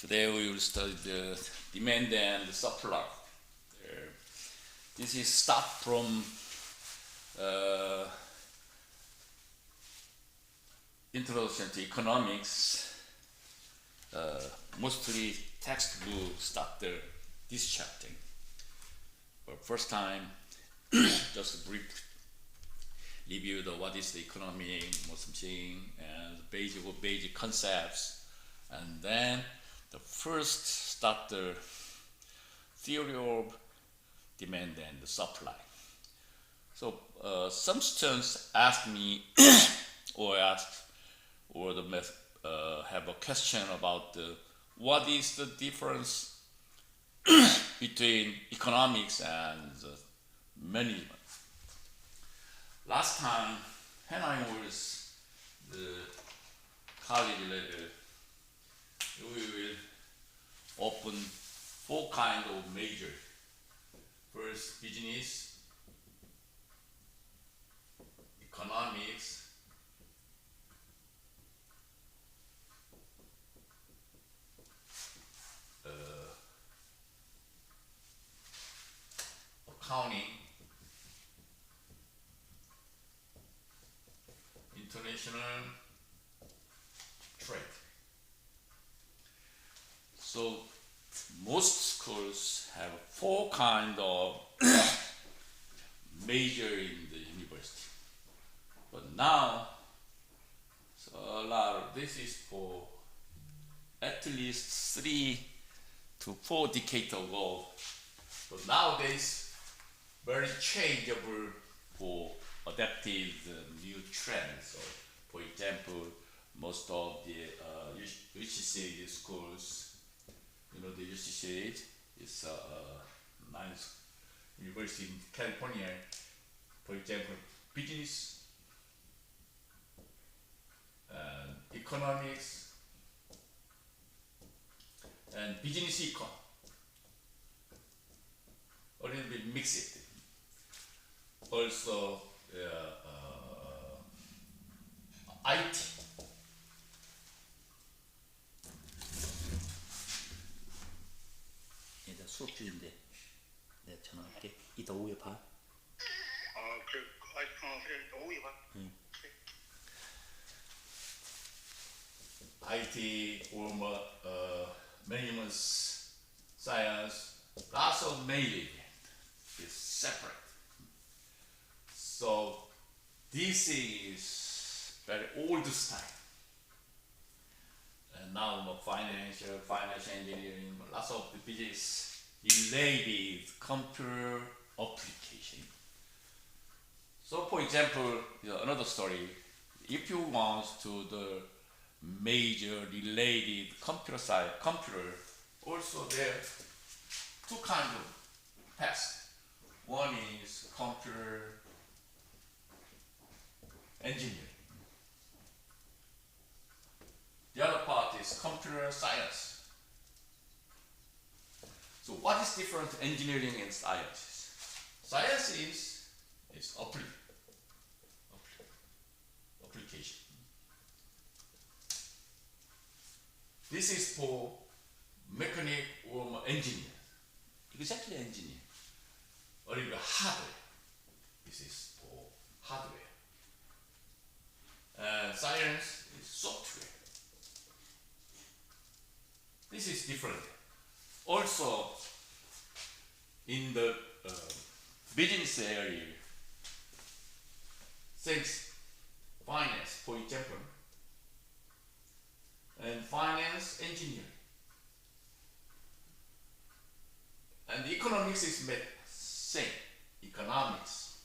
Today we will study the demand and the supply. This is start from introduction to economics. Mostly textbook start this chapter. But first time, just a brief review of what is the economy, something, and basic concepts, and then the first start the theory of demand and the supply. So some students ask me or have a question about what is the difference between economics and management. Last time when I was the college level, we will open four kinds of major. First, business, economics, accounting, international trade. So most schools have four kinds of major in the university. But now, so a lot of this is for at least 3 to 4 decades ago. But nowadays, very changeable for adapted new trends. So, for example, most of the UCC schools, the UCC is nice university in California. For example, business, economics, and business econ. A little bit mixed. Also, IT. 얘들 수업 중인데 내가 전화할게. 이따 오후에 봐. 그래. 그래. 오후에 봐. IT or management science, lots of major is separate. So this is very old style. And now financial engineering, lots of the business related computer application. So for example, another story, if you want to the major related computer, also there are two kinds of tests. One is computer engineering. The other part is computer science. So what is different engineering and science? Science is application. This is for mechanic or engineer. Exactly engineer. Or even hardware. This is for hardware. And science is software. This is different. Also, in the business area, since finance, for example, and finance engineering, and economics is same. Economics,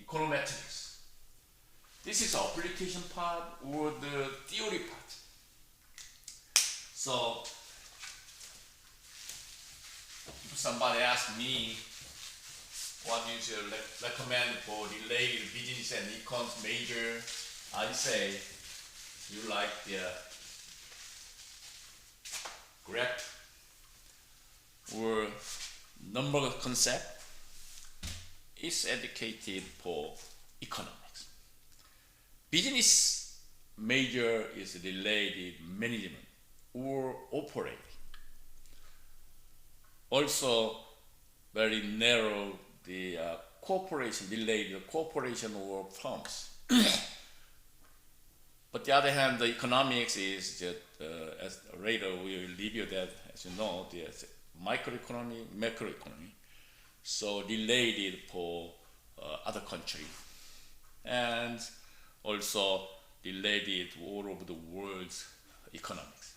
econometrics. This is application part or the theory part. So if somebody asks me what you should recommend for related business and econs major, I say you like the graph or number concept is educated for economics. Business major is related management or operating. also very narrow the cooperation, related cooperation or firms. But the other hand, the economics is just, as later we will review that, as you know, there's microeconomy, macroeconomy, so related for other country, and also related to all over the world's economics.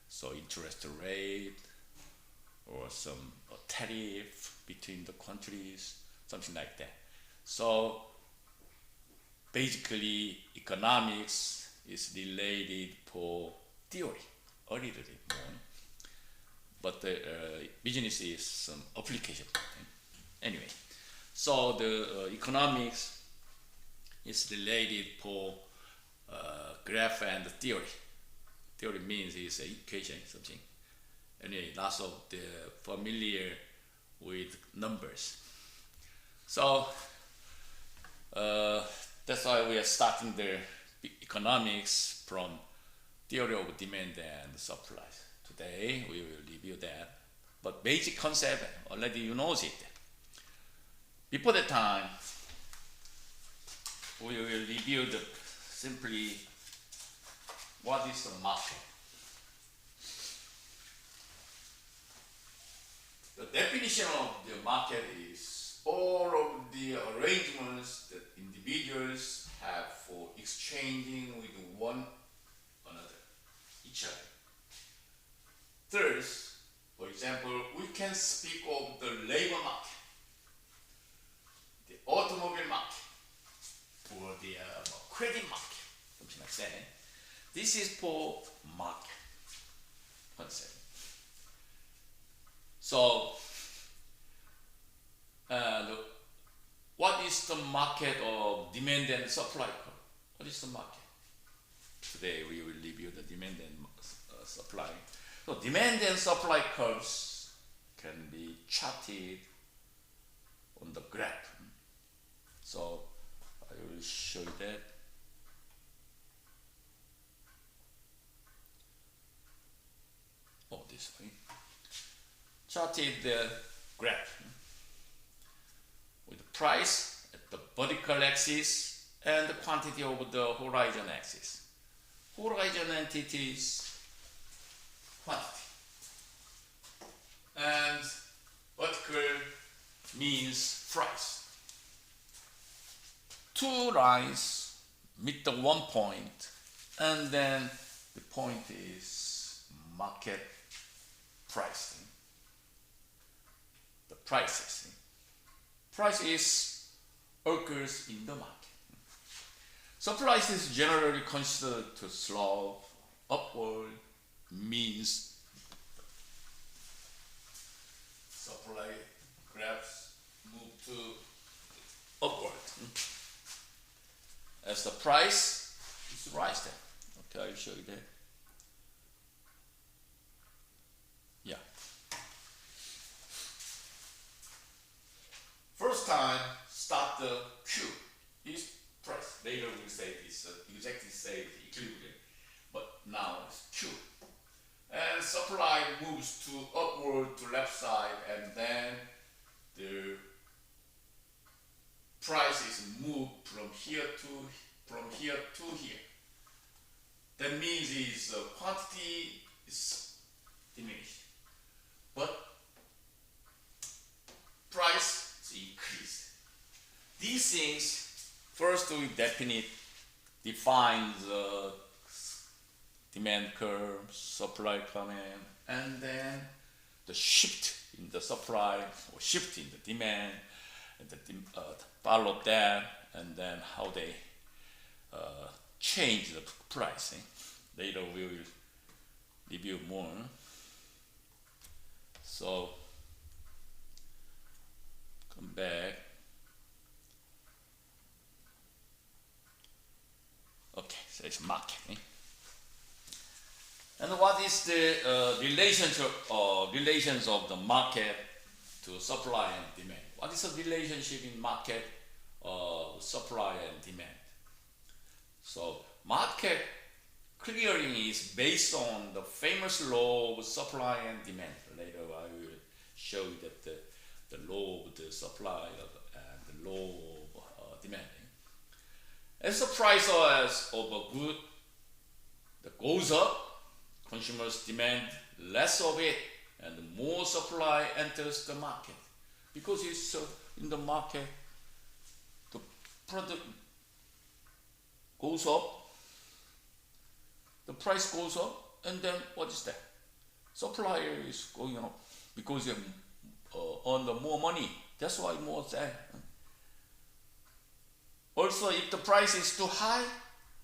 So interest rate or some tariff between the countries, something like that. So basically, economics is related for theory, a little bit more. But the business is some application. Anyway, so the economics is related for graph and theory. Theory means is an equation, something. Anyway, lots of the familiar with numbers. So that's why we are starting the economics from theory of demand and supply. Today we will review that, but basic concept already you know it. Before the time, we will review the simply what is the market. The definition of the market is all of the arrangements that individuals have for exchanging with one another, each other. Third, for example, we can speak of the labor market, the automobile market, or the credit market, something like that. This is for market concept. So, what is the market of demand and supply curve? What is the market? Today we will review the demand and supply. So demand and supply curves can be charted on the graph. So I will show you that. Oh, this way. Charted the graph with the price at the vertical axis and the quantity over the horizon axis. Horizon entity is quantity, and vertical means price. Two lines meet the one point, and then the point is market price. The prices. Price is occurs in the market. Supply is generally considered to slope upward, means supply graphs move to upward as the price is rising. Okay, I'll show you that. Yeah. First time, start the Q is price. Later we'll say this exactly say the equilibrium, but now it's Q. And supply moves to upward to left side, and then the price is moved from here to here. That means is quantity is diminished, but price is increased. These things first we define the demand curve, supply command, and then the shift in the supply or shift in the demand, and follow that, and then how they change the pricing. Later we will review more. So come back. Okay, so it's market. And what is the relations of the market to supply and demand? What is the relationship in market, supply and demand? So market clearing is based on the famous law of supply and demand. Later I will show that the low of the supply and the low of demand. As the price of a good that goes up, consumers demand less of it and more supply enters the market. Because it's in the market, the product goes up, the price goes up, and then what is that? Supplier is going up because they earn the more money. That's why more sell. Also, if the price is too high,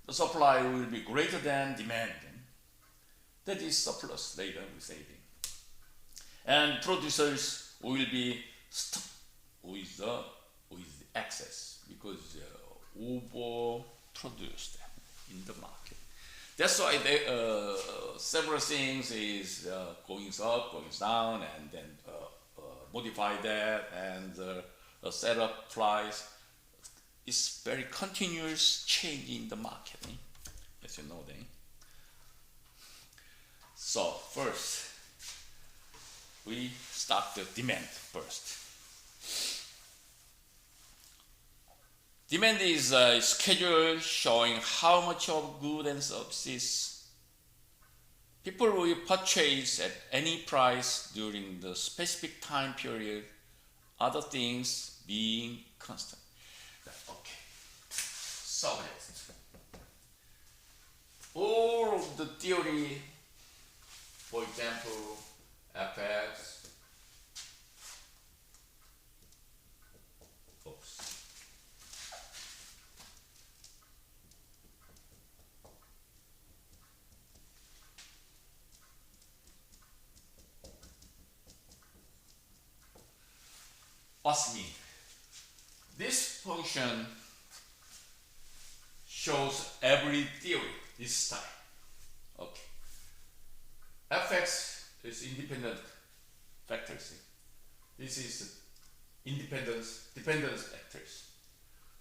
the supply will be greater than demand. That is surplus later, we say. And producers will be stuck with the excess because overproduced in the market. That's why several things is going up, going down, and then modify that, and the setup price is very continuous change in the market, as you know. So first, we start the demand first. Demand is a schedule showing how much of goods and services people will purchase at any price during the specific time period, other things being constant. Okay. So all of the theory, for example, FX, what's mean? This function shows every theory this time. Okay. Fx is independent factors. This is dependence factors.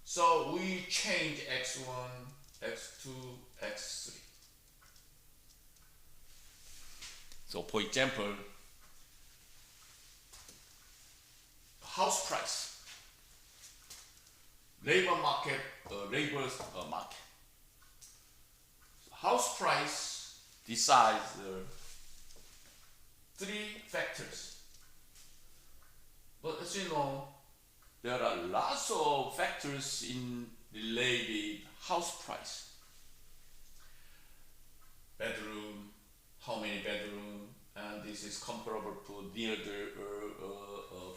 So we change x1, x2, x3. So for example, house price, labor market. House price decides three factors. But as you know, there are lots of factors in related house price. Bedroom, how many bedroom, and this is comparable to near the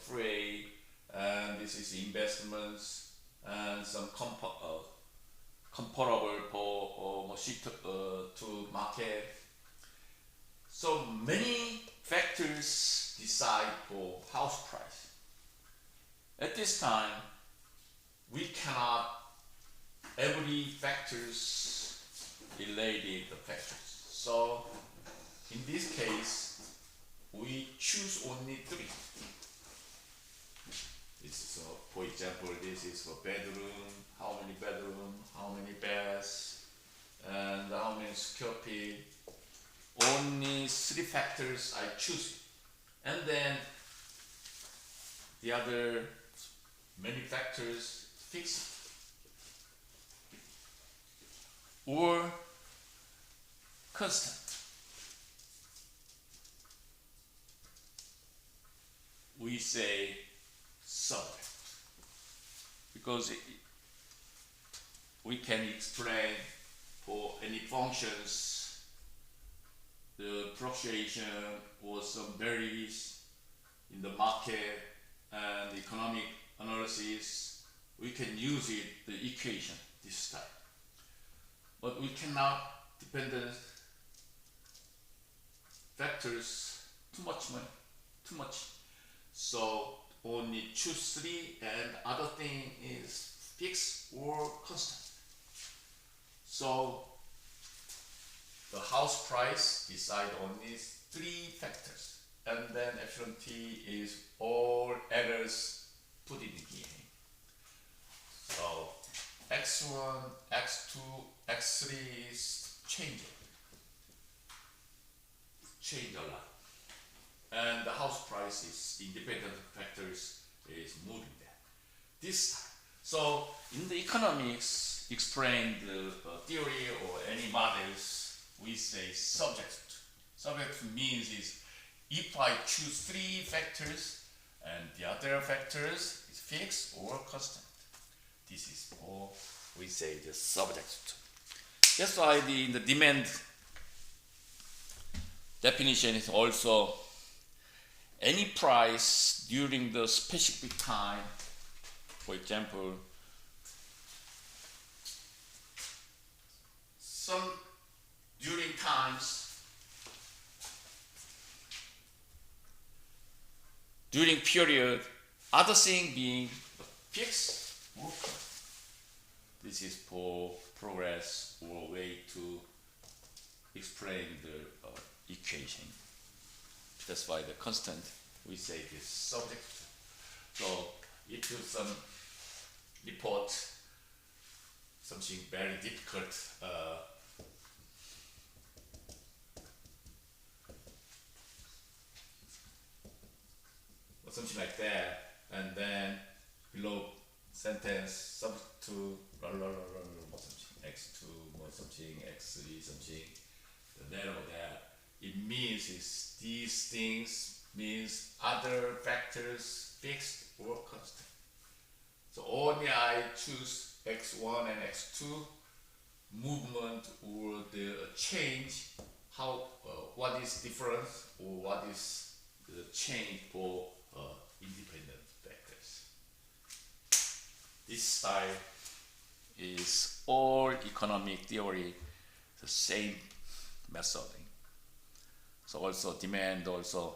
free, and this is investments, and some comparable for to market. So many factors decide for house price. At this time, we cannot every factors related the factors. So in this case, we choose only three. This is, for example, this is for bedroom, how many bedroom, how many beds, and how many square feet. Only three factors I choose. And then the other many factors fixed or constant. We say sub because we can explain for any functions the fluctuation or some varies in the market and economic analysis. We can use it, the equation this time, but we cannot dependent factors too much. So only choose three, and other thing is fixed or constant. So the house price decide only three factors, and then epsilon t is all errors put in here. So x1, x2, x3 is changing. Change a lot. and the house price is independent factors is moving that. This time. So in the economics, explain the theory or any models, we say subject to. Subject to means is if I choose three factors and the other factors is fixed or constant. This is all we say the subject to. That's why in the demand definition is also any price during the specific time. For example, some during times, during period, other thing being fixed or constant. This is for progress or way to explain the equation. That's why the constant we say is subject to. So if you some report something very difficult or something like that, and then below sentence subject to something x2 or something x3 something, the letter of that, it means is these things means other factors fixed or constant. So only I choose x1 and x2 movement or the change, how what is difference or what is the change for independent factors. This style is all economic theory, the same method. So also demand also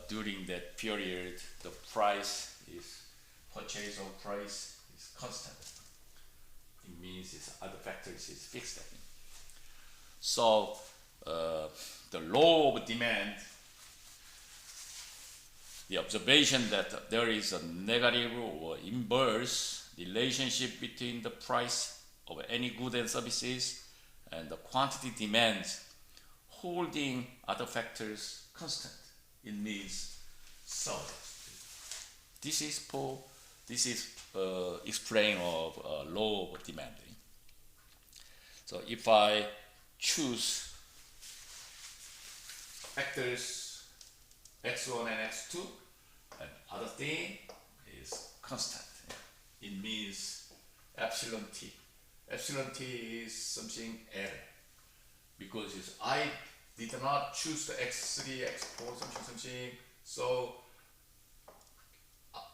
during that period the price is purchase of price is constant. It means it's other factors is fixed. So the law of demand, the observation that there is a negative or inverse relationship between the price of any good and services and the quantity demand holding other factors constant. It means so. This is explaining of law of demand. So if I choose factors x1 and x2, and other thing is constant. It means epsilon t. Epsilon t is something error because it's, I did not choose the x3, x4, something. So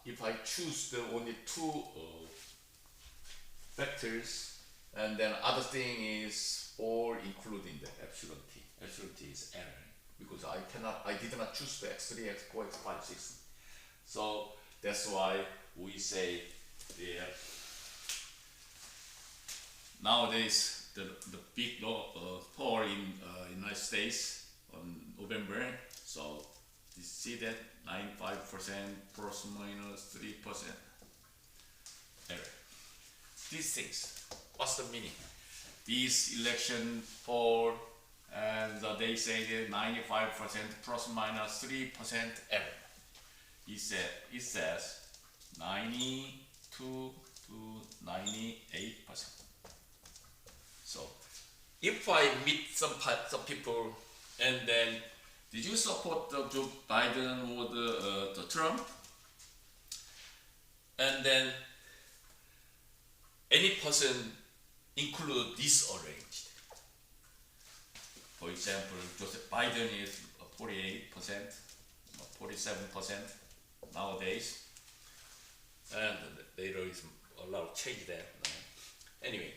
if I choose the only two vectors, and then other thing is all including the epsilon t. Epsilon t is error because I did not choose the x3, x4, x5, 6. So that's why we say nowadays the big law poll in United States on November. So you see that 95% plus minus 3% error. These things, what's the meaning? These election poll and they say that 95% plus minus 3% error. It says 92 to 98%. So if I meet some people and then did you support the Joe Biden or the Trump? And then any person include disarranged. For example, Joseph Biden is 48%, 47% nowadays, and later is allowed to change that. Anyway,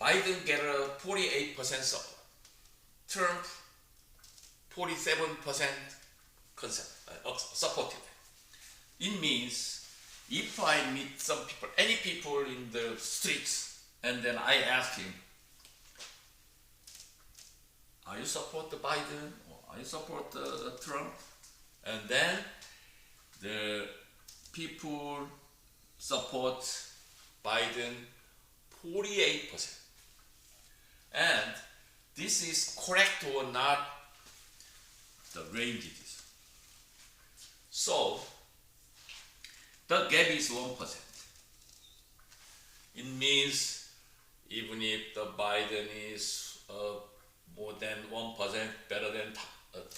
Biden get a 48% support. Trump 47% supported. It means if I meet some people, any people in the streets, and then I ask him, are you support the Biden or are you support the Trump? And then the people support Biden 48%. And this is correct or not, the range is. So the gap is 1%. It means even if the Biden is more than 1% better than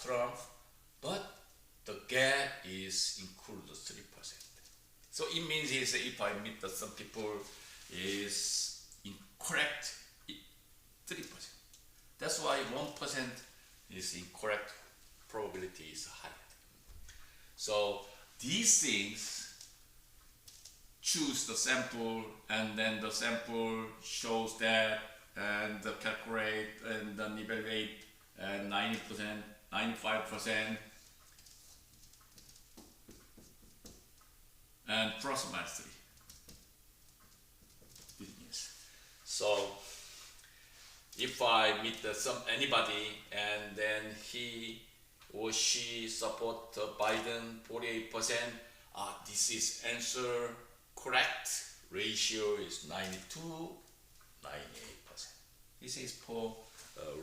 Trump, but the gap is included 3%. So it means is if I meet some people is incorrect 3%. That's why 1% is incorrect probability is higher. So these things choose the sample and then the sample shows that and the calculate and then evaluate and 90%, 95% and plus or minus 3. This means. So if I meet anybody and then he or she support Biden 48%, this is answer correct. Ratio is 92, 98%. This is for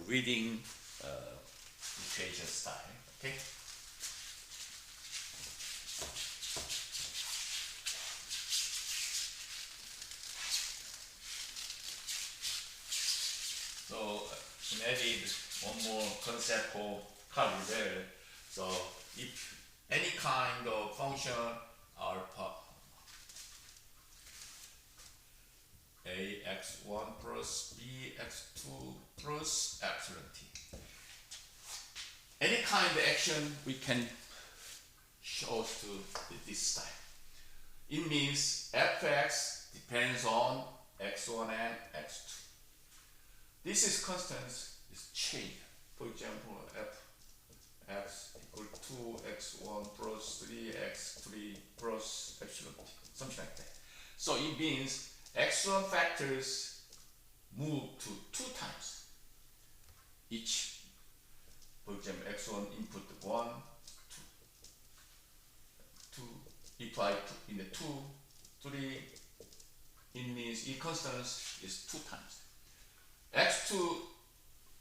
reading equation style. Okay. So added one more concept for Carl. So if any kind of function alpha ax1 plus bx2 plus epsilon t, any kind of action we can show to this style. It means fx depends on x1 and x2. This is constant, is change. For example, fx equal to x1 plus 3x3 plus epsilon t, something like that. So it means x1 factors move to 2 times each. For example, x1 input 1, 2, if I put in the 2, 3, it means E constant is 2 times. x2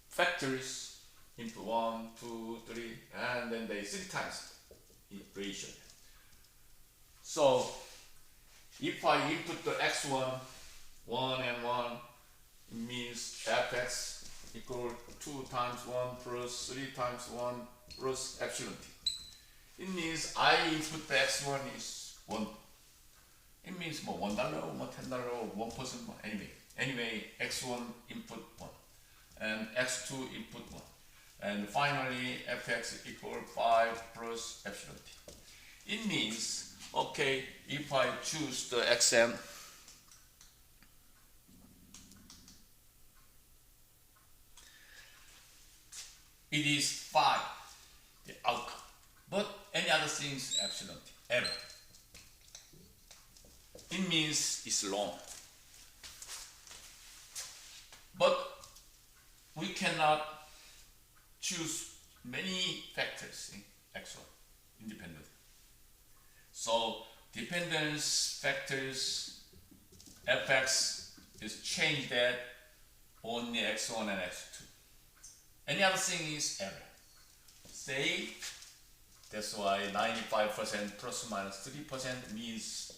factors into 1, 2, 3, and then they 3 times in ratio. So if I input the x1, 1 and 1, it means fx equal 2 times 1 plus 3 times 1 plus epsilon t. It means I input the x1 is 1. It means more $1 or more $10 or 1% more. Anyway, x1 input 1 and x2 input 1. And finally, fx equal 5 plus epsilon t. It means, okay, if I choose the xm, it is 5, the outcome. But any other things, epsilon t, error. It means it's long. But we cannot choose many factors in x1 independent. So dependence factors fx is changed at only x1 and x2. Any other thing is error. Say that's why 95% plus or minus 3% means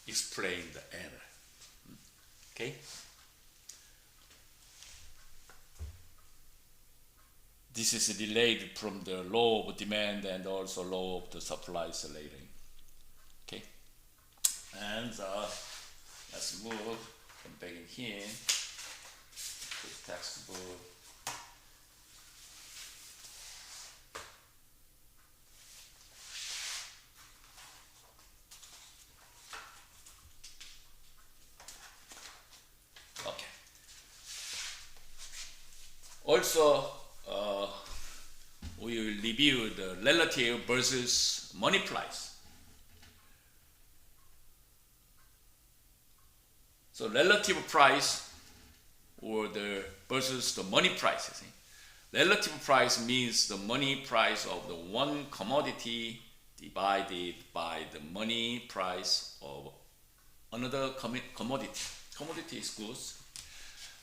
explain the error. Okay. This is delayed from the law of demand and also law of the supply later. Okay. And let's move from back in here to the textbook. Okay. Also, we will review the relative versus money price. So relative price or the versus the money price. Relative price means the money price of the one commodity divided by the money price of another commodity. Commodity is goods.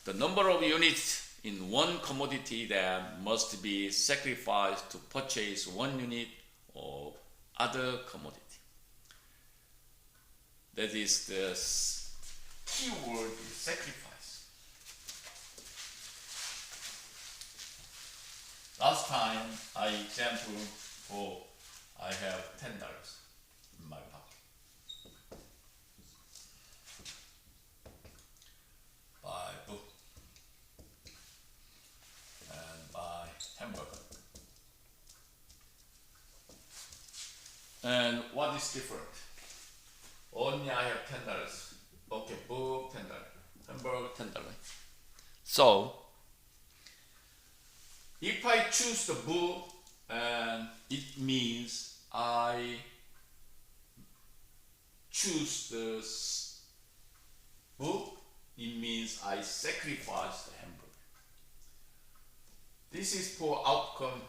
The number of units in one commodity that must be sacrificed to purchase one unit of other commodity. That is the key word is sacrifice. Last time I example for I have $10 in my pocket. Buy book and buy hamburger. And what is different? Only I have $10. Okay, book $10. Hamburger $10. So if I choose the book, and it means I choose the book, it means I sacrifice the hamburger. This is for outcome.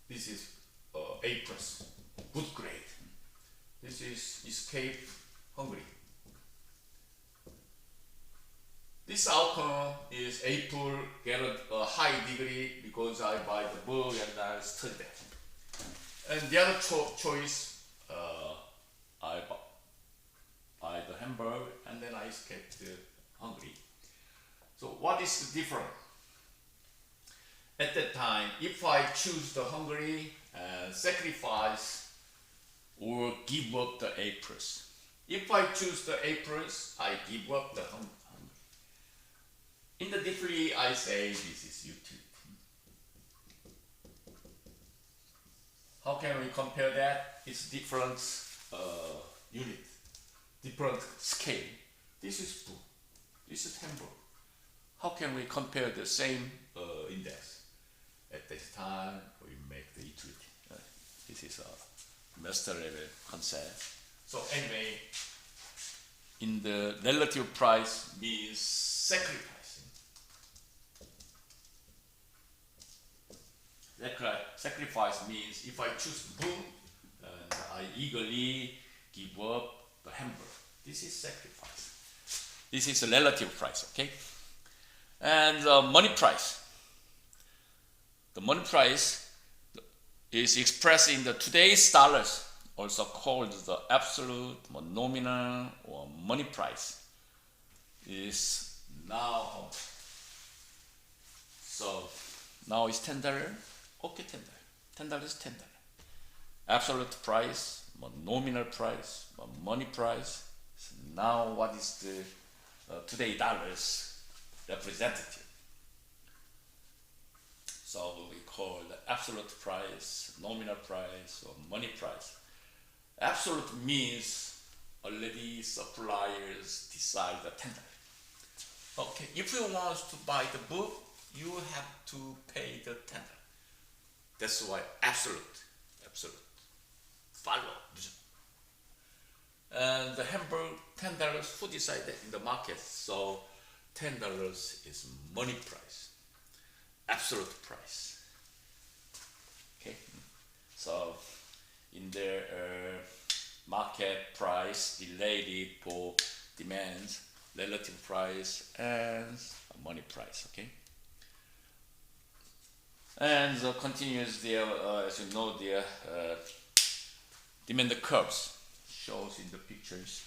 This is A+, good grade. This is escape hungry. This outcome is April get a high degree because I buy the book and I study that. And the other choice, I buy the hamburger and then I escape the hungry. So what is the difference? At that time, if I choose the hungry and sacrifice or give up the A+. If I choose the A+, I give up the hungry. In the deeply, I say this is utility. How can we compare that? It's different unit, different scale. This is book, this is hamburger. How can we compare the same index? At this time, we make the utility. This is a master level concept. So anyway, in the relative price means sacrifice. Sacrifice means if I choose the book and I eagerly give up the hamburger. This is sacrifice. This is a relative price, okay? And the money price. The money price is expressed in the today's dollars, also called the absolute or nominal or money price. Is now how much? So now it's $10. Okay, $10. $10 is $10. Absolute price, nominal price, money price. So now what is the today dollars representative? So we call the absolute price, nominal price, or money price. Absolute means already suppliers decide the $10. Okay, if you want to buy the book, you have to pay the $10. That's why absolute. Follow. And the hamburger, $10, who decided in the market? So $10 is money price, absolute price. Okay, so in the market price related for demand, relative price, and money price. Okay. And continues there, as you know, the demand curves shows in the pictures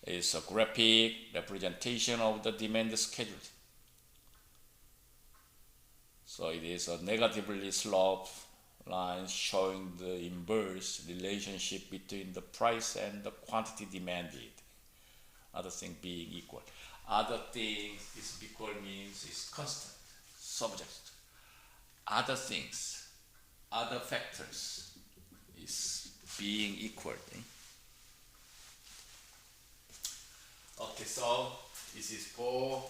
is a graphic representation of the demand schedule. So it is a negatively sloped line showing the inverse relationship between the price and the quantity demanded. Other thing being equal. Other thing is equal means is constant, subject. Other things, other factors is being equal. Okay, so this is for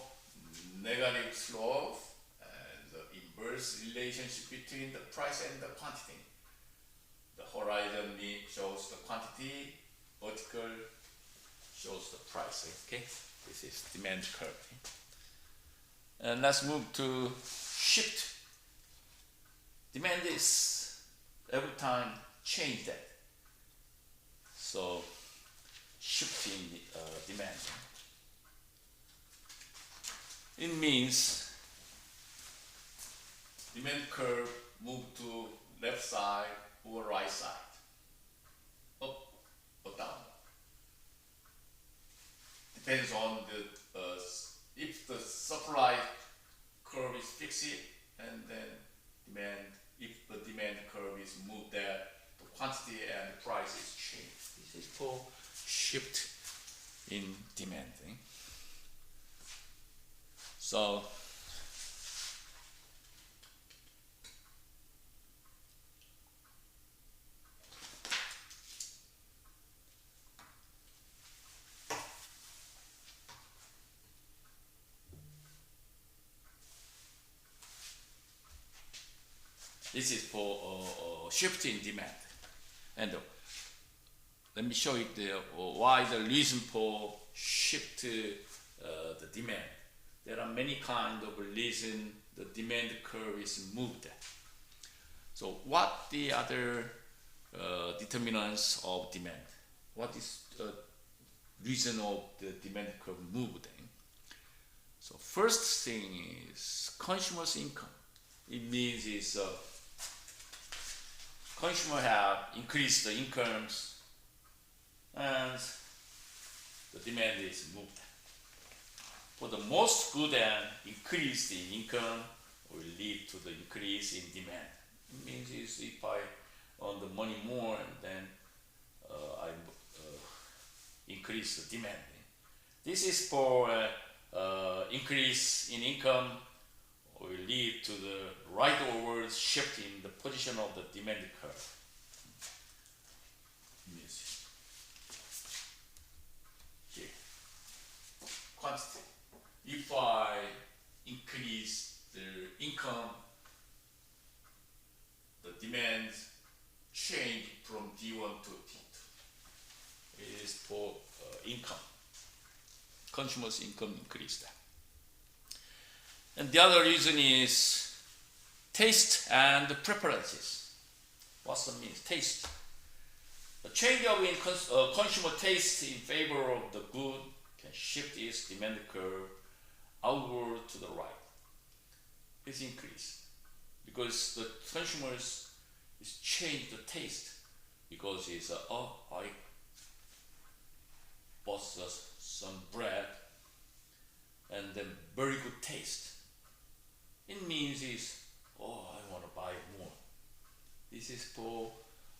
negative slope and the inverse relationship between the price and the quantity. The horizon shows the quantity, vertical shows the price. Okay, this is demand curve. And let's move to shift. Demand is every time change that. So shifting demand. It means demand curve move to left side or right side, up or down. Depends on the if the supply curve is fixed, and then demand, if the demand curve is moved, that the quantity and the price is changed. This is for shift in demand. So this is for shift in demand. And let me show you why the reason for shift the demand. There are many kind of reason the demand curve is moved. So what the other determinants of demand? What is the reason of the demand curve moved? So first thing is consumer's income. It means is consumer have increased the incomes and the demand is moved. For the most good and increase in income will lead to the increase in demand. It means is if I earn the money more, and then I increase the demand. This is for increase in income will lead to the rightward shift in the position of the demand curve. Here, quantity. If I increase the income, the demand change from D1 to D2. It is for income. Consumer's income increased. And the other reason is taste and preferences. What's the means? Taste. The change of consumer taste in favor of the good can shift its demand curve outward to the right. It's increased because the consumers is change the taste, because it's I bought some bread and then very good taste. It means is I want to buy more. This is for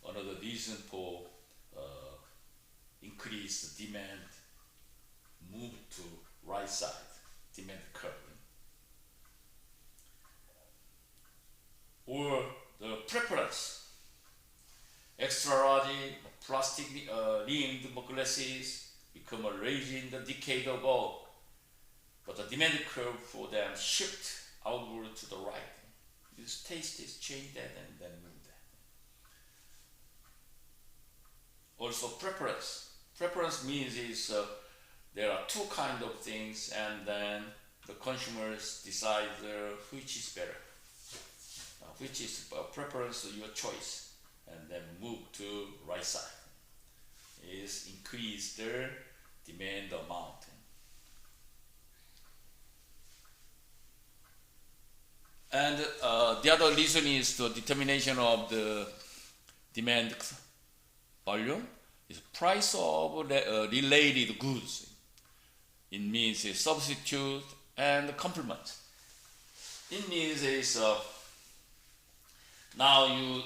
another reason for increase the demand, move to right side demand curve. Or the preference. Extra large plastic rimmed glasses become a rage in the decade ago, but the demand curve for them shift outward to the right. This taste is changed and then moved. Also preference. Preference means is there are two kind of things, and then the consumers decide which is better. Which is preference, your choice, and then move to right side. Is increase their demand amount. And the other reason is the determination of the demand volume is price of related goods. It means a substitute and complement. It means is now you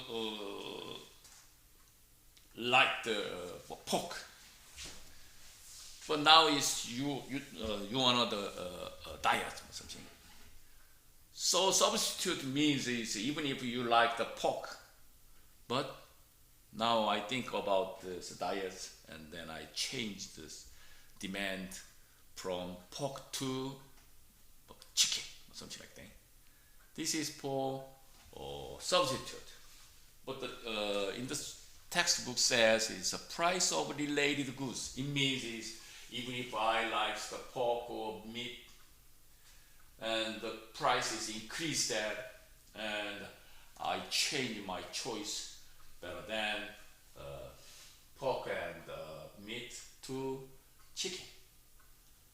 like the pork, but now is you want the diet or something. So substitute means is even if you like the pork, but now I think about this diet, and then I change this demand from pork to chicken or something like that. This is for substitute, but in the textbook says it's a price of related goods. It means is even if I like the pork or meat, and the price is increased that, and I change my choice better than pork and meat to chicken.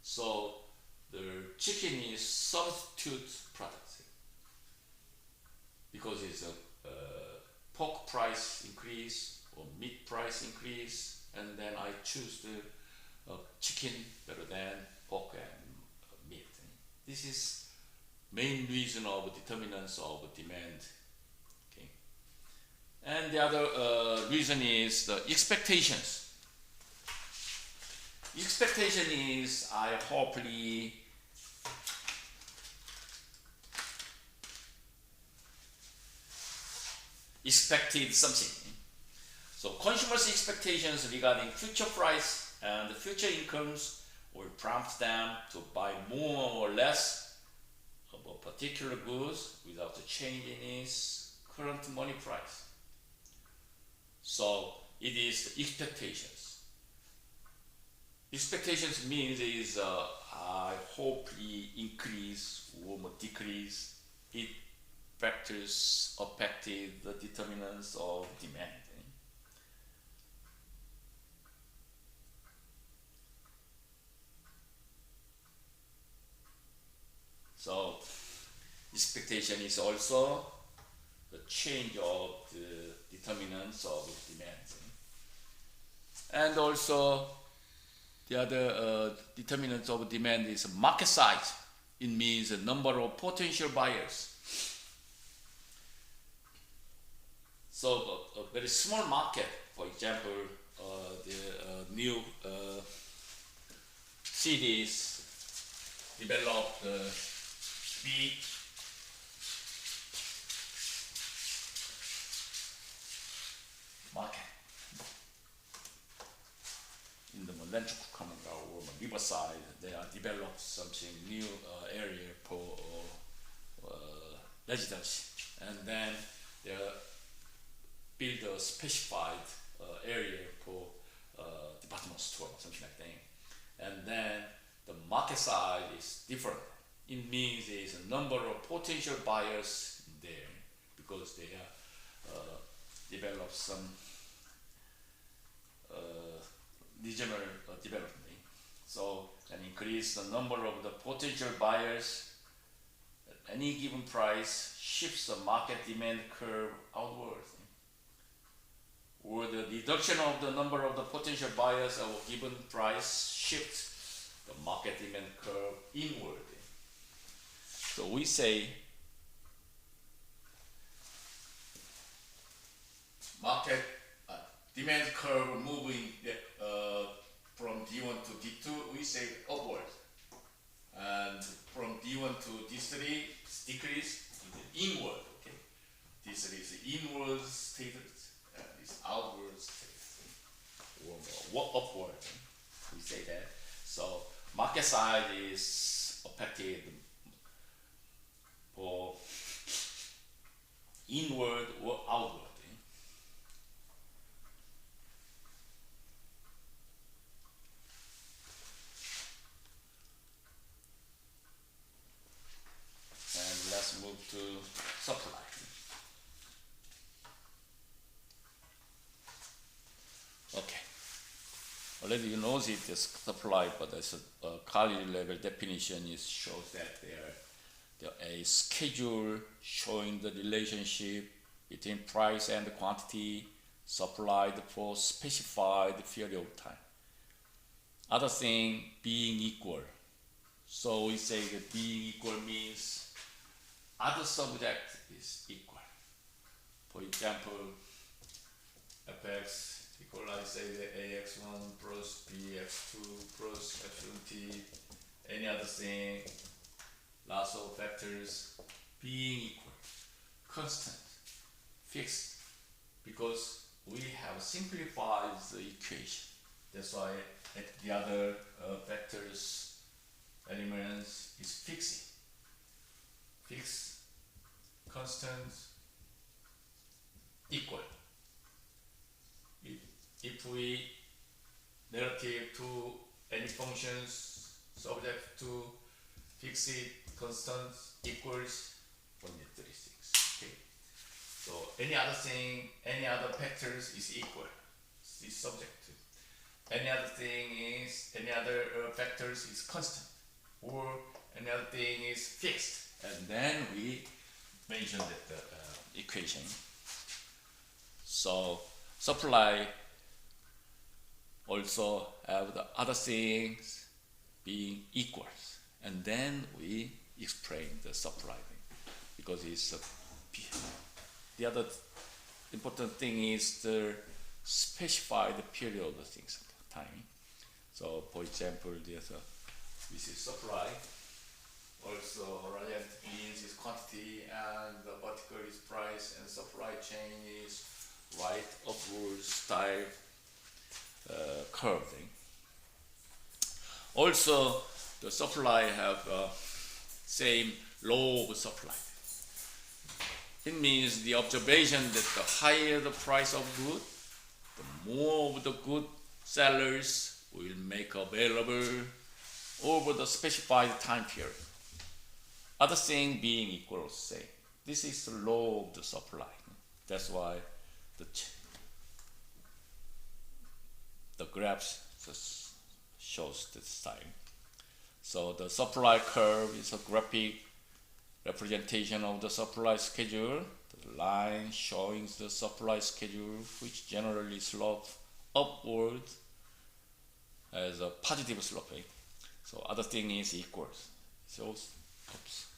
So the chicken is substitute products because it's a pork price increase or meat price increase, and then I choose the chicken better than pork and meat. This is main reason of determinants of demand. Okay, and the other reason is the expectations. Expectation is I hopefully expected something. So consumers' expectations regarding future price and future incomes will prompt them to buy more or less of a particular goods without a change in its current money price. So it is the expectations. Expectations means is I hopefully increase or decrease. It factors affected the determinants of demand. So expectation is also the change of the determinants of demand. And also the other determinants of demand is market size. It means the number of potential buyers. So a very small market, for example, the new cities develop big market in the Lenchukukamanga or Riverside. They are developed something new area for residency, and then they build a specified area for department store, something like that. And then the market size is different. It means there is a number of potential buyers there because they have developed some regional development. So can increase the number of the potential buyers at any given price shifts the market demand curve outwards. Or the reduction of the number of the potential buyers at a given price shifts the market demand curve inward. So we say market demand curve moving from D1 to D2, we say upward. And from D1 to D3, it's decrease, it's inward. Okay? D3 is inward status, and it's outward status, or upward. We say that. So market size is affected for inward or outward. And let's move to supply. Okay. Already you know this supply, but as a college level definition is shows that there a schedule showing the relationship between price and quantity supplied for specified period of time. Other thing being equal. So we say that being equal means other subject is equal. For example, fx equal, I say the ax1 plus bx2 plus epsilon t, any other thing, lots of factors being equal, constant, fixed, because we have simplified the equation. That's why the other factors, elements is fixing. Fixed, constant, equal. If we relative to any functions subject to fixed, constant, equals 136. Okay. So any other thing, any other factors is equal. Is subject to. Any other thing is any other factors is constant, or Any other thing is fixed. And then we mention that the equation. So supply also have the other things being equals, and then we explain the supply thing, because it's the other important thing is to specify the period of the things time. So for example, this is supply. Also, reliant means is quantity, and the vertical is price, and supply chain is right upward style curve thing. Also, the supply have same law of supply. It means the observation that the higher the price of good, the more of the good sellers will make available over the specified time period. Other thing being equal or same. This is the law of the supply. That's why the graphs just shows this style. So the supply curve is a graphic representation of the supply schedule. The line showing the supply schedule, which generally slopes upward as a positive sloping. So other thing is equals. Shows this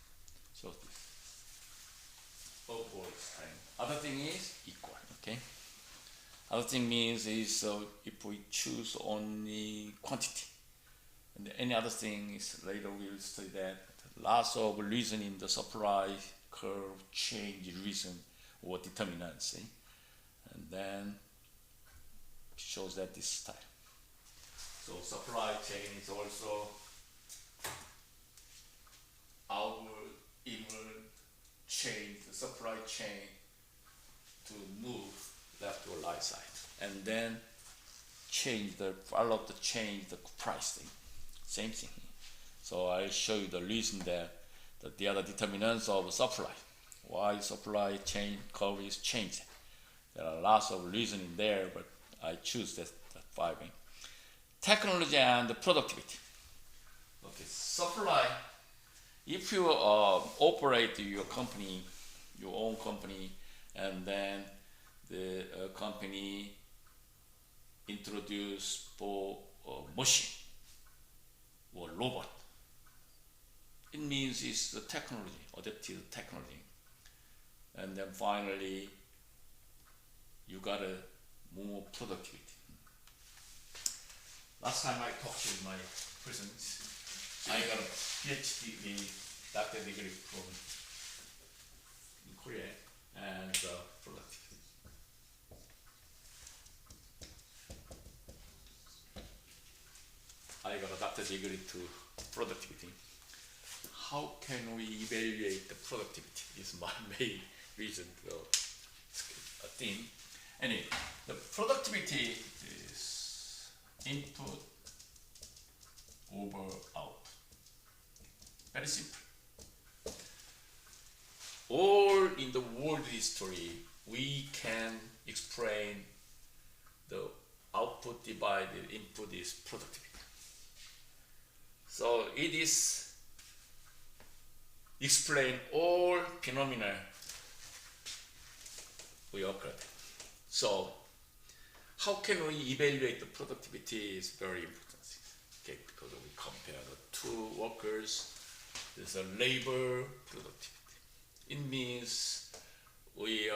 upward style. Other thing is equal. Okay. Other thing means is if we choose only quantity, and any other thing is later we'll study that. Lots of reason in the supply curve change reason or determinants, and then shows that this style. So supply chain is also outward, inward change the supply chain to move left or right side, and then follow the change the price thing. Same thing. So I'll show you the reason that the other determinants of supply, why supply chain curve is changing. There are lots of reasons in there, but I choose that 5. Technology and productivity. Okay, supply. If you operate your company, your own company, and then the company introduce for machine or robot, it means it's the technology, adaptive technology. And then finally, you got more productivity. Last time I talked to my persons, I got a PhD, doctor degree from Korea, and productivity. I got a doctor degree to productivity. How can we evaluate the productivity is my main reason theme. Anyway, the productivity is input over output. Very simple. All in the world history, we can explain the output divided input is productivity. So it is explain all phenomena we occur. So how can we evaluate the productivity is very important. Okay, because we compare the two workers, there's a labor productivity. It means we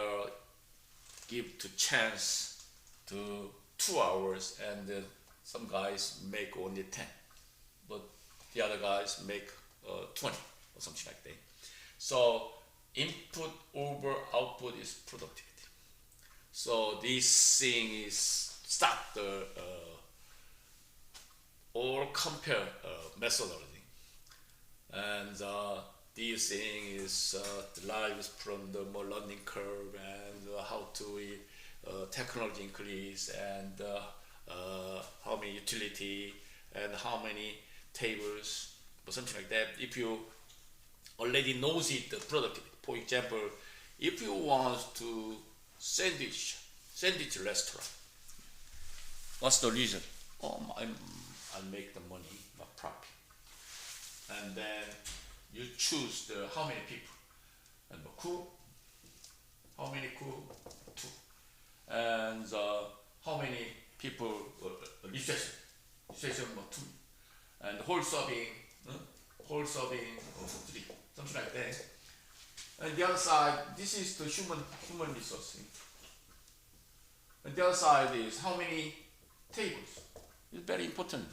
give to chance to 2 hours, and some guys make only 10, but the other guys make 20 or something like that. So input over output is productivity. So this thing is start the or compare methodology, and this thing is derives from the more learning curve, and how to technology increase, and how many utility, and how many tables or something like that. If you already knows it, the productivity. For example, if you want to sandwich restaurant, what's the reason? I make the money, my profit. and then you choose the how many people, and the cook, how many cook, 2, and how many people reception 2, and whole serving 3, something like that. And the other side, this is the human resource. And the other side is how many tables. It's very important.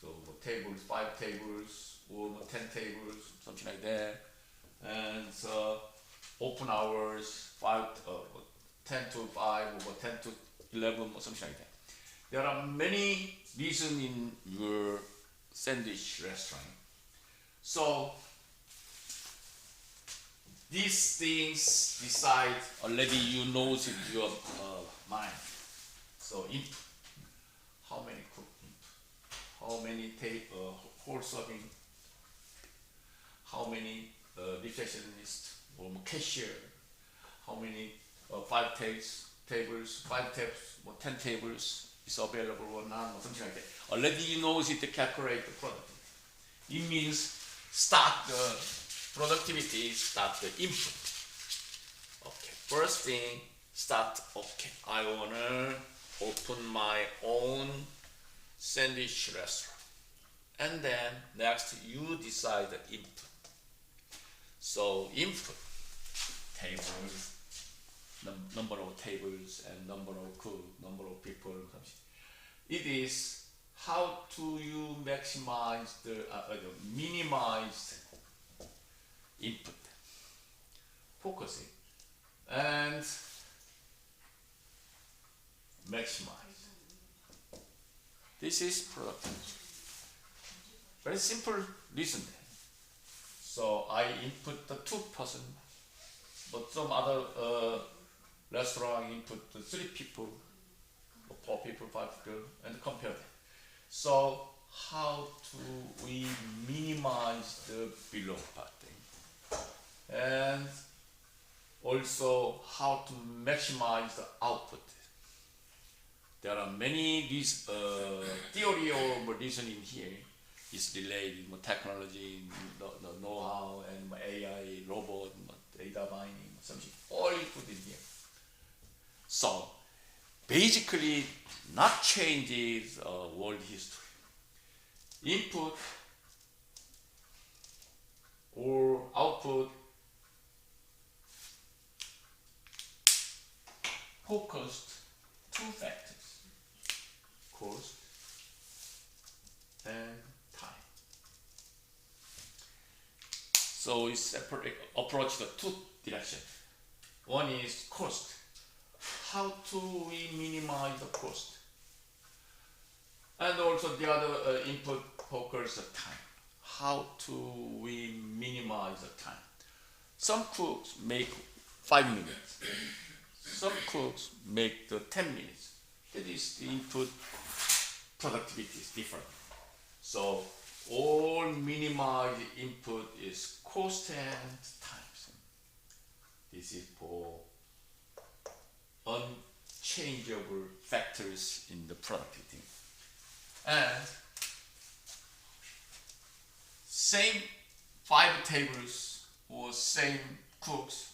So tables, 5 tables, or 10 tables, something like that. And open hours, 10 to 5 or 10 to 11 or something like that. There are many reasons in your sandwich restaurant. So these things decide already, you know in your mind. So input, how many cook, how many whole serving, how many receptionists or cashier, how many 5 tables, 10 tables is available or not, or something like that. Already you know it to calculate the product. It means start the productivity, start the input. Okay, first thing, start, okay, I wanna open my own sandwich restaurant. And then next you decide the input. So input, tables, number of tables and number of cook, number of people. It is how do you maximize minimize input, focusing, and maximize. This is productivity. Very simple reason. So I input the 2%, but some other restaurant input the 3 people, or 4 people, 5 people, and compare them. So how do we minimize the below part thing? And also how to maximize the output. There are many theory or reasoning here is related with technology, the know-how, and AI, robot, data mining, something all put in here. So basically, not changes world history. Input or output focused 2 factors: cost and time. So we approach the 2 directions. One is cost. How do we minimize the cost? And also the other input focus the time. How do we minimize the time? Some cooks make 5 minutes. Some cooks make the 10 minutes. That is the input productivity is different. So all minimized input is cost and time. This is for unchangeable factors in the productivity. And same 5 tables or same cooks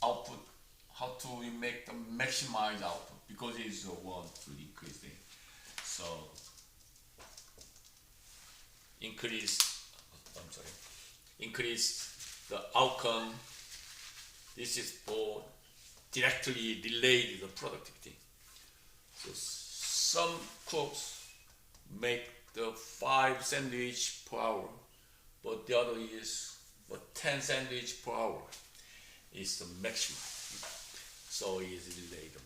output, how do we make the maximize output? Because it is one to increase thing. So increase the outcome. This is for directly relate the productivity. So some cooks make the 5 sandwich per hour, but the other is 10 sandwich per hour is the maximum. So it is related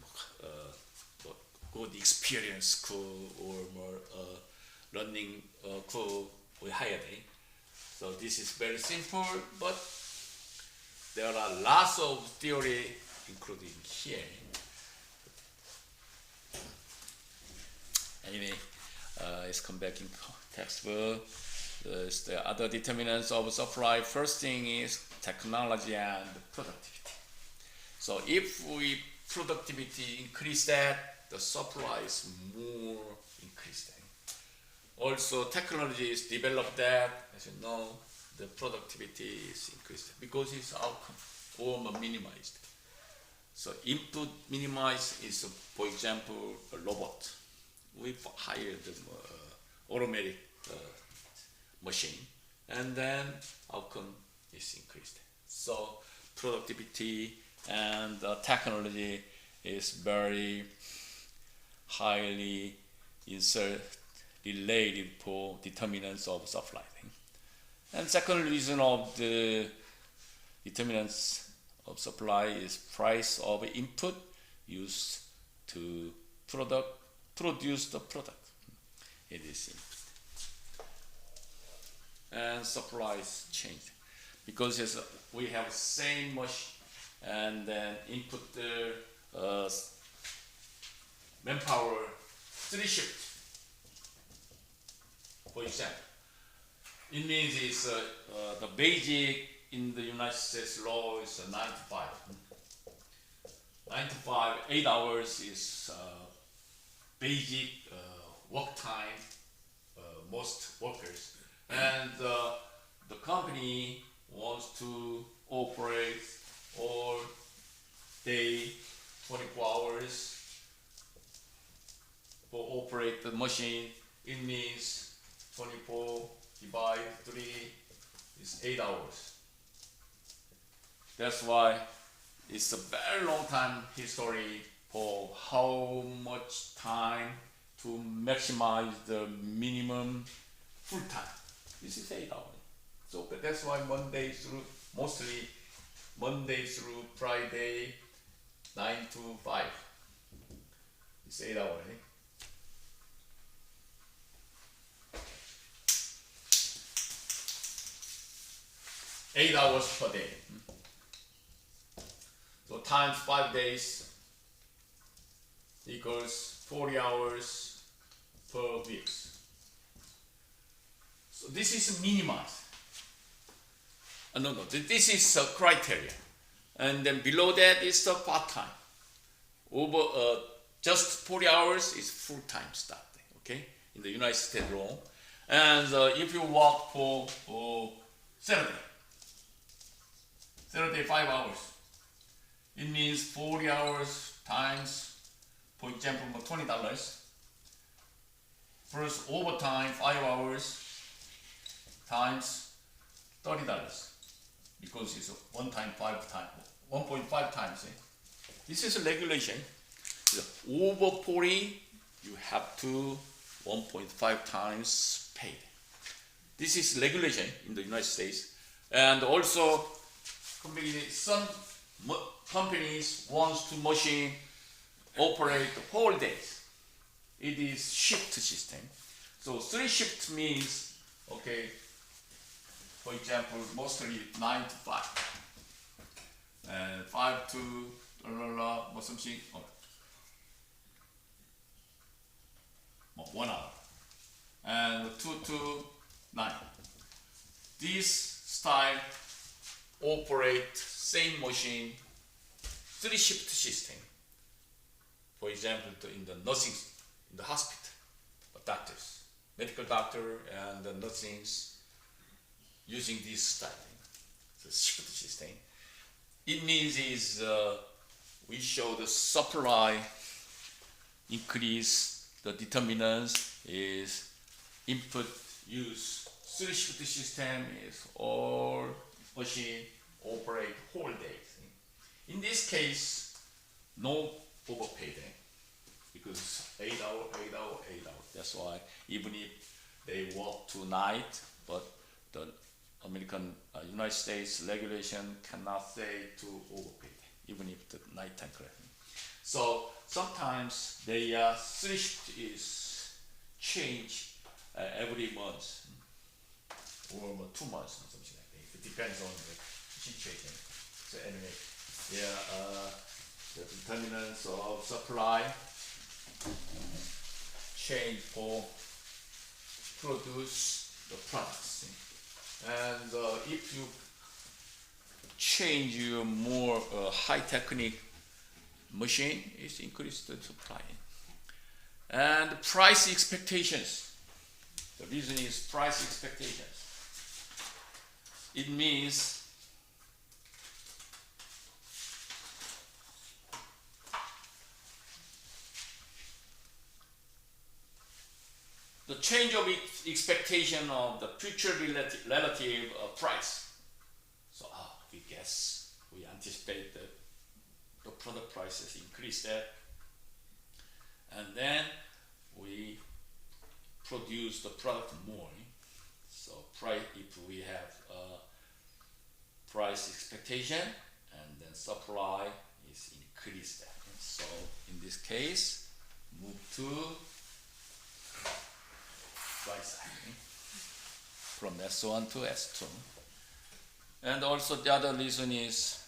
good experience cook or more learning cook we hire them. So this is very simple, but there are lots of theory including here. Anyway, let's come back in textbook. The other determinants of supply. First thing is technology and productivity. So if we productivity increase that, the supply is more increased. also technologies develop that, as you know, the productivity is increased because its outcome or minimized. So input minimized is, for example, a robot. We hired automatic machine, and then outcome is increased. So productivity and technology is very highly related for determinants of supply. And second reason of the determinants of supply is price of input used to produce the product. It is input. And supply is changed because we have same machine and then input the manpower 3 shifts. For example, it means it's the basic in the United States law is 9 to 5. 9 to 5, 8 hours is basic work time, most workers. And the company wants to operate all day, 24 hours, for operate the machine. It means 24 divided 3 is 8 hours. That's why it's a very long time history for how much time to maximize the minimum full time. This is 8 hours. So that's why mostly Monday through Friday, 9 to 5. It's 8 hours. 8 hours per day. So times 5 days equals 40 hours per week. So this is minimized. This is a criteria. And then below that is the part-time. Over just 40 hours is full-time staff, okay? In the United States law. And if you work for Saturday 5 hours, it means 40 hours times, for example, $20 plus overtime 5 hours times $30 because it's 1.5 times. This is a regulation. Over 40, you have to 1.5 times paid. This is regulation in the United States, and also some companies wants to machine operate whole days. It is shift system. So 3 shifts means, okay, for example, mostly 9 to 5, and 5 to something, 1 hour, and 2 to 9. This style operate same machine 3 shift system. For example, in the nursing, in the hospital, doctors, medical doctor and the nursings using this style, the shift system. It means is we show the supply increase, the determinants is input use 3 shift system is all machine operate whole day. In this case, no overpaid because 8 hour, 8 hour, 8 hour. That's why even if they work tonight, but the United States regulation cannot say to overpaid, even if the nighttime class. So sometimes the 3 shift is changed every month or 2 months or something like that. It depends on the situation. So anyway, the determinants of supply change for produce the products. And if you change your more high technique machine, it increases the supply. And price expectations. The reason is price expectations. It means the change of expectation of the future relative price. So we guess, we anticipate that the product prices increase there, and then we produce the product more. So if we have price expectation and then supply is increased there. So in this case, move to right side, from S1 to S2. And also the other reason is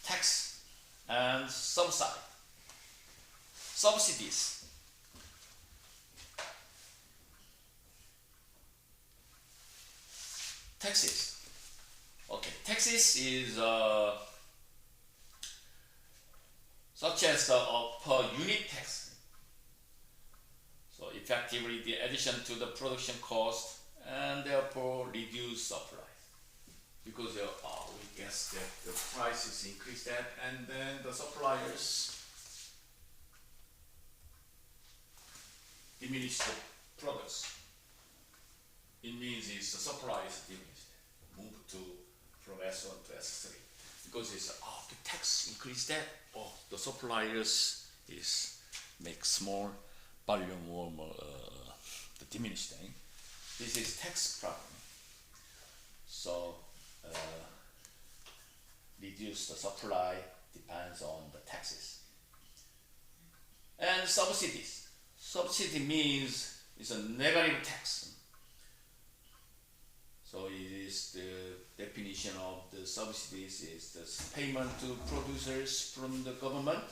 tax and subsidies. Taxes. Okay, taxes is such as a per unit tax. So effectively the addition to the production cost and therefore reduce supply. Because we guess that the prices increase that, and then the suppliers diminish the products. It means the supply is diminished. Move from S1 to S3 because it's the tax increase that, the suppliers make small volume or the diminished thing. This is tax problem. So reduce the supply depends on the taxes. And subsidies. Subsidy means it's a negative tax. So it is the definition of the subsidies is the payment to producers from the government,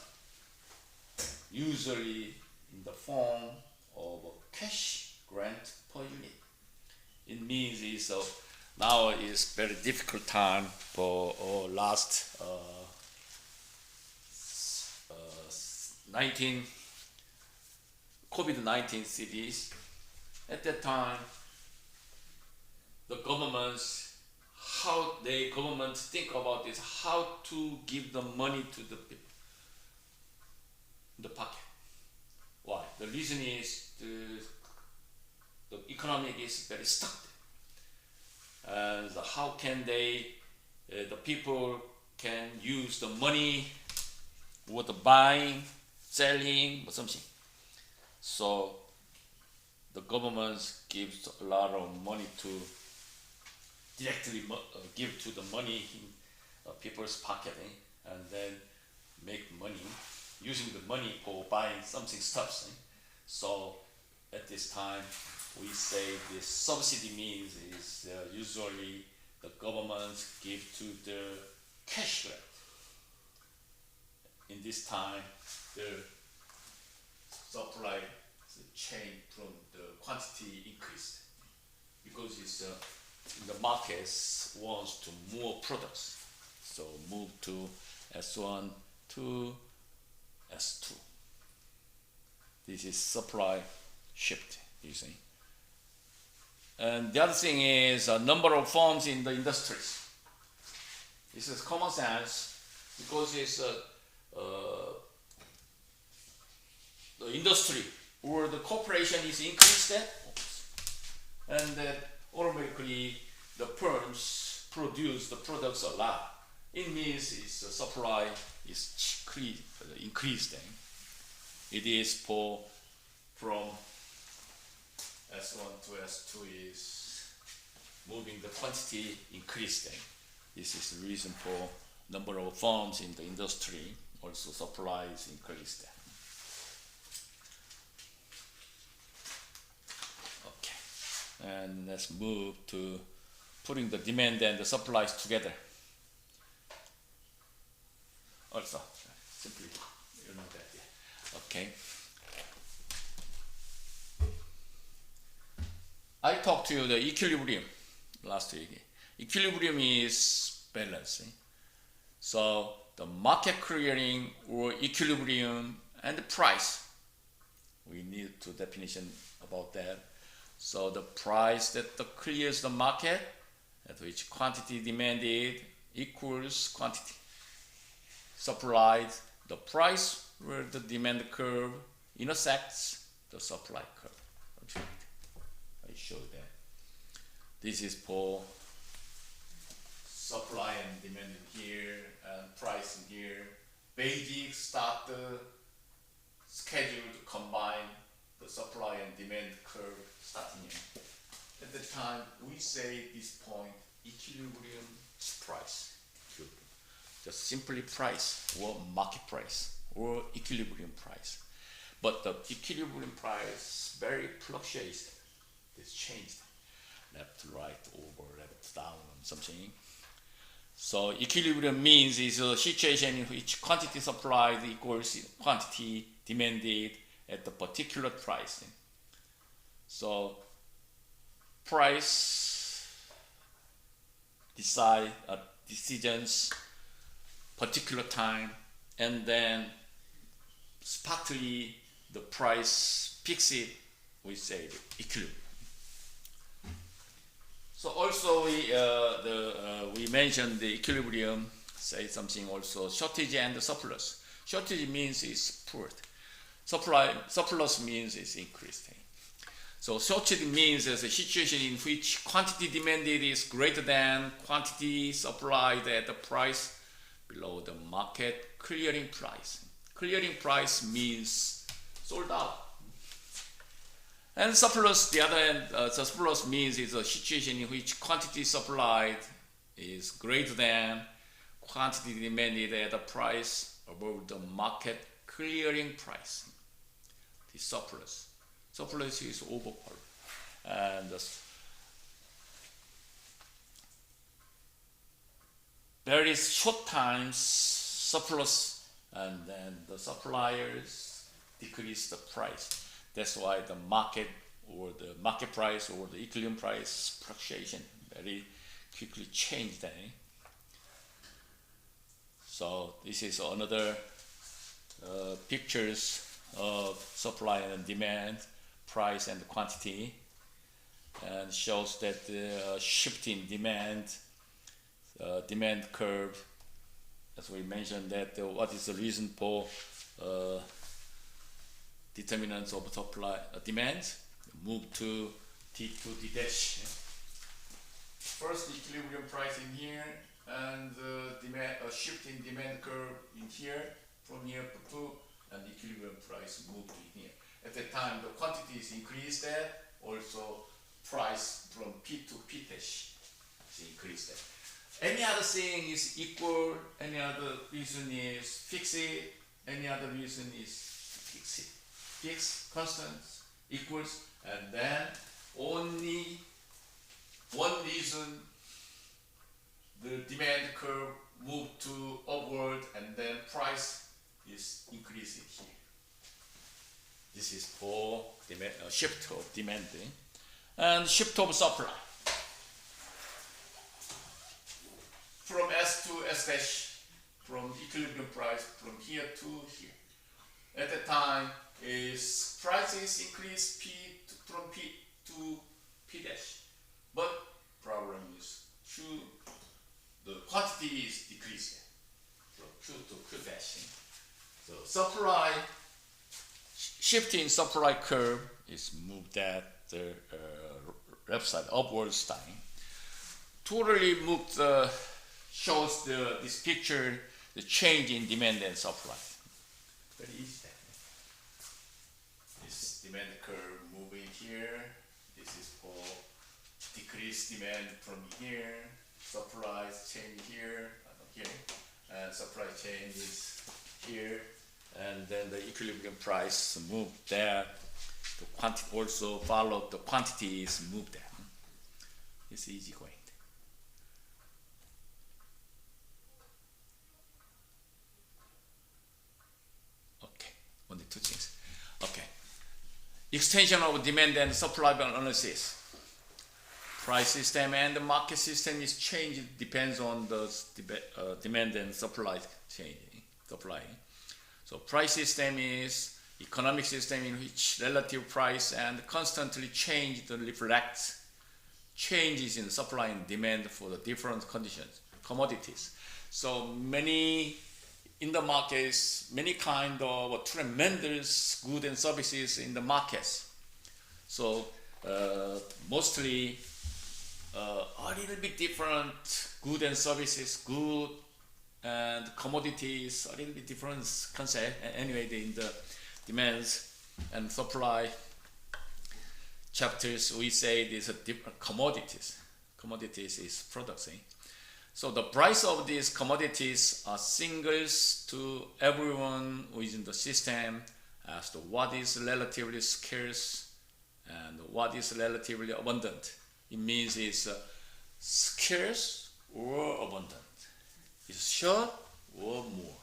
usually in the form of a cash grant per unit. It means now is very difficult time for last COVID-19 cities. At that time, the governments think about this, how to give the money to the people in the pocket. Why? The reason is the economy is very stuck. And how can the people can use the money with the buying, selling, or something. So the government gives a lot of money to directly give to the money in people's pocket, and then make money using the money for buying something stuff. So at this time, we say this subsidy means is usually the government give to the cash grant. In this time, the supply chain from the quantity increased because it's in the markets wants to more products, so move to S1 to S2. This is supply shift, you see. And the other thing is a number of firms in the industries. This is common sense because it's the industry or the corporation is increased, and that automatically the firms produce the products a lot. It means its supply is increased. It is from S1 to S2 is moving the quantity increased. This is the reason for number of firms in the industry, also supply is increased. Okay, and let's move to putting the demand and the supplies together. Also, simply, you know that, yeah. Okay. I talked to you the equilibrium last week. Equilibrium is balancing. So the market clearing or equilibrium and the price we need to definition about that. So the price that clears the market at which quantity demanded equals quantity supplied. The price where the demand curve intersects the supply curve. I show that. This is for supply and demand in here and price in here. Basic start the schedule to combine the supply and demand curve starting here. At the time we say this point equilibrium price. Just simply price or market price or equilibrium price. But the equilibrium price very fluctuates. It's changed. Left to right, over, left down, something. So equilibrium means is a situation in which quantity supplied equals quantity demanded at the particular price. So price decisions particular time, and then sparkly the price fix it, we say the equilibrium. So also we mentioned the equilibrium, say something also shortage and surplus. Shortage means is poor. Surplus means is increased. So shortage means is a situation in which quantity demanded is greater than quantity supplied at the price below the market clearing price. Clearing price means sold out. And surplus, the other end, surplus means is a situation in which quantity supplied is greater than quantity demanded at a price above the market clearing price. The surplus. Surplus is overpowered. And there is short times surplus, and then the suppliers decrease the price. That's why the market or the market price or the equilibrium price fluctuation very quickly changed. So this is another pictures of supply and demand, price and quantity, and shows that the shift in demand curve, as we mentioned, that what is the reason for determinants of supply demand, move to T2 D dash. First equilibrium price in here, and demand shift in demand curve in here, from here to, and equilibrium price moved in here. At that time the quantity is increased there, also price from P to P dash is increased there. Any other thing is equal, any other reason is fixed, any other reason is fixed. Fixed, constant, equals, and then only one reason the demand curve moved to upward, and then price is increasing here. This is for demand, shift of demand and shift of supply from S to S dash, from equilibrium price from here to here. At the time is prices increase from P to P dash, but problem is Q, the quantity is decreasing from Q to Q dash. So supply, shifting supply curve is moved at the left side upward style. Totally moved shows this picture the change in demand and supply. Very easy. This demand curve moving here. This is for decreased demand from here. Supply change here, and supply change is here, and then the equilibrium price moved there. The quantity also followed the quantities moved there. It's easy going. Okay, only two things. Okay, extension of demand and supply analysis. Price system and the market system is changed, depends on the demand and supply change. So price system is economic system in which relative price and constantly change reflects changes in supply and demand for the different conditions, commodities. So many in the markets, many kind of tremendous goods and services in the markets. So mostly a little bit different goods and services, good and commodities, a little bit different concept. Anyway, in the demands and supply chapters, we say these are different commodities. Commodities is products. So the price of these commodities are signals to everyone within the system as to what is relatively scarce and what is relatively abundant. It means it's scarce or abundant. It's short or more.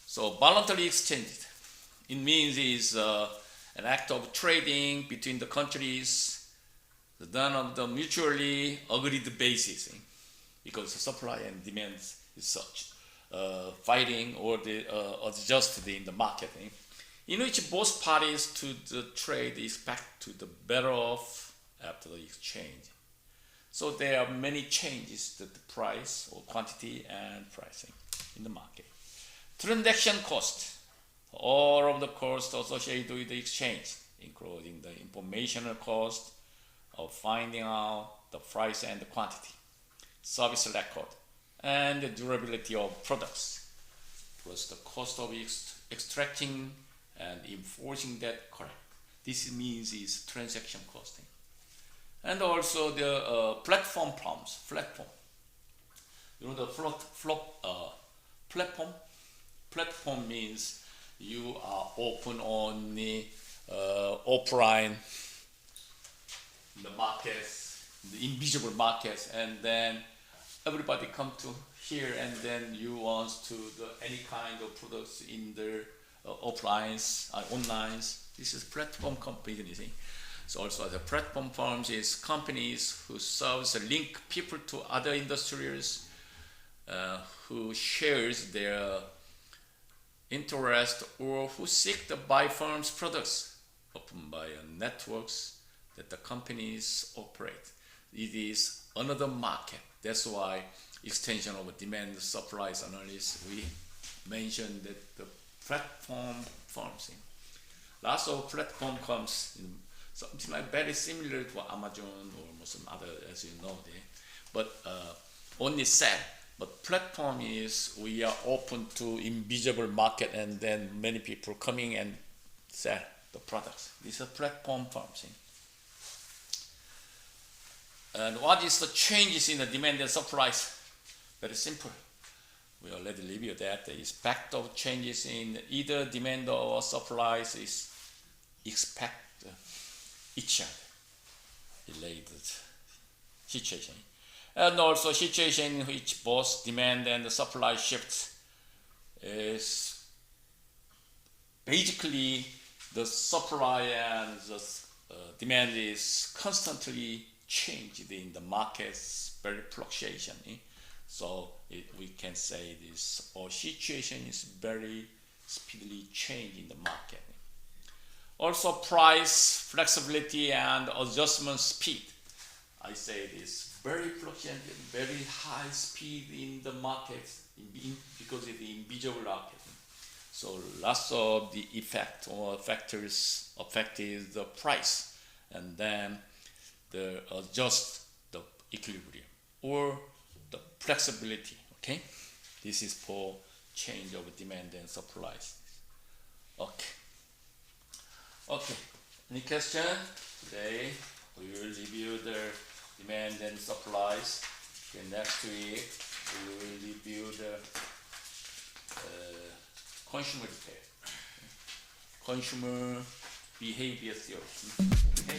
So voluntary exchange, it means it's an act of trading between the countries done on the mutually agreed basis, because the supply and demand is such, fighting or adjusted in the market, in which both parties to the trade expect to the better off after the exchange. So there are many changes to the price or quantity and pricing in the market. Transaction cost, all of the costs associated with the exchange, including the informational cost of finding out the price and the quantity, service record, and the durability of products, plus the cost of extracting and enforcing that correct. This means is transaction costing. And also the platform firms, platform. You know the platform? Platform means you are open on the offline, the markets, the invisible markets, and then everybody come to here, and then you want to do any kind of products in the offlines, onlines. This is platform companies. So also the platform firms is companies who serves link people to other industries who shares their interest or who seek to buy firms' products, often by networks that the companies operate. It is another market. That's why extension of demand supplies analysis, we mentioned that the platform firms. Lots of platform comes in something like very similar to Amazon or some other, as you know, but only sell. But platform is we are open to invisible market, and then many people coming and sell the products. These are platform firms. And what is the changes in the demand and supplies? Very simple. We already reviewed that. The effect of changes in either demand or supplies is expect each other related situation. And also situation in which both demand and the supply shifts is basically the supply and the demand is constantly changed in the markets, very fluctuation. So we can say this or situation is very speedily changed in the market. Also price flexibility and adjustment speed. I say this very fluctuating, very high speed in the market because of the invisible market. So lots of the effect or factors affected the price, and then the adjust the equilibrium or the flexibility. Okay, this is for change of demand and supplies. Okay, any question? Today we will review the demand and supplies. Okay, next week we will review the consumer repair, consumer behavior theory. Okay.